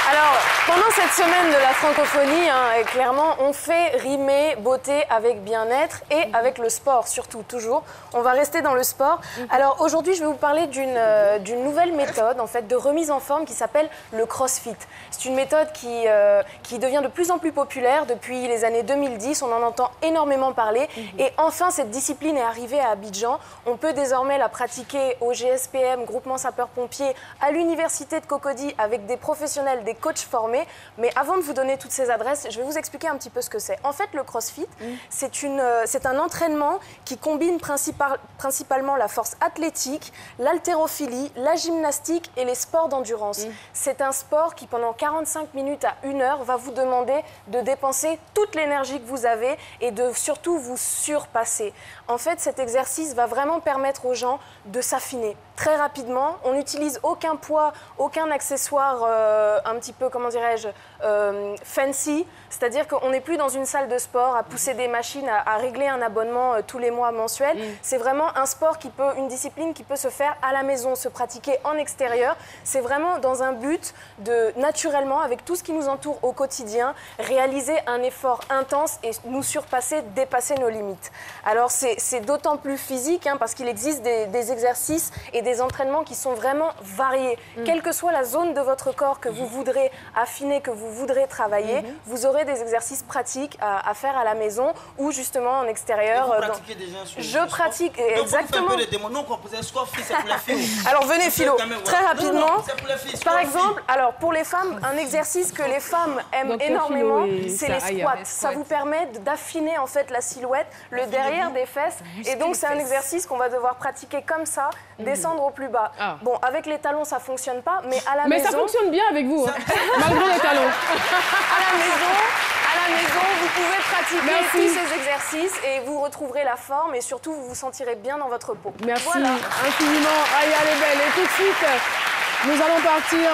Alors, pendant cette semaine de la francophonie, clairement, on fait rimer beauté avec bien-être et avec le sport, surtout, toujours. On va rester dans le sport. Alors, aujourd'hui, je vais vous parler d'une nouvelle méthode, en fait, de remise en forme qui s'appelle le CrossFit. C'est une méthode qui devient de plus en plus populaire depuis les années 2010. On en entend énormément parler. Et enfin, cette discipline est arrivée à Abidjan. On peut désormais la pratiquer au GSPM, Groupement Sapeurs-Pompiers, à l'Université de Cocody, avec des professionnels, des coachs formés. Mais avant de vous donner toutes ces adresses, je vais vous expliquer un petit peu ce que c'est. En fait, le CrossFit, c'est un entraînement qui combine principalement la force athlétique, l'haltérophilie, la gymnastique et les sports d'endurance. C'est un sport qui, pendant 45 minutes à 1 heure, va vous demander de dépenser toute l'énergie que vous avez et de surtout vous surpasser. En fait, cet exercice va vraiment permettre aux gens de s'affiner très rapidement. On n'utilise aucun poids, aucun accessoire un petit peu, comment dirais-je, fancy. C'est-à-dire qu'on n'est plus dans une salle de sport à pousser des machines, à régler un abonnement tous les mois mensuel. C'est vraiment un sport une discipline qui peut se faire à la maison, se pratiquer en extérieur. C'est vraiment dans un but de, naturellement, avec tout ce qui nous entoure au quotidien, réaliser un effort intense et nous surpasser, dépasser nos limites. Alors c'est d'autant plus physique parce qu'il existe des exercices et des entraînements qui sont vraiment variés. Quelle que soit la zone de votre corps que vous voudrez affiner, que vous voudrez travailler, vous aurez des exercices pratiques à faire à la maison ou justement en extérieur. Vous pratiquez déjà sur je pratique, exactement. Non, on faisait squat, c'est pour la fille. Alors venez Philo, très rapidement. Non, pour la fille, par exemple, alors pour les femmes, un exercice que les femmes aiment énormément, c'est les squats. Ça vous permet d'affiner en fait la silhouette, le derrière des fesses. Et donc c'est un exercice qu'on va devoir pratiquer comme ça, descendre au plus bas. Bon, avec les talons ça fonctionne pas, mais à la maison. Mais ça fonctionne bien avec vous, malgré les talons. À la maison, vous pouvez pratiquer tous ces exercices et vous retrouverez la forme et surtout vous vous sentirez bien dans votre peau. Merci voilà. infiniment. Aya, elle est belle. Et tout de suite, nous allons partir.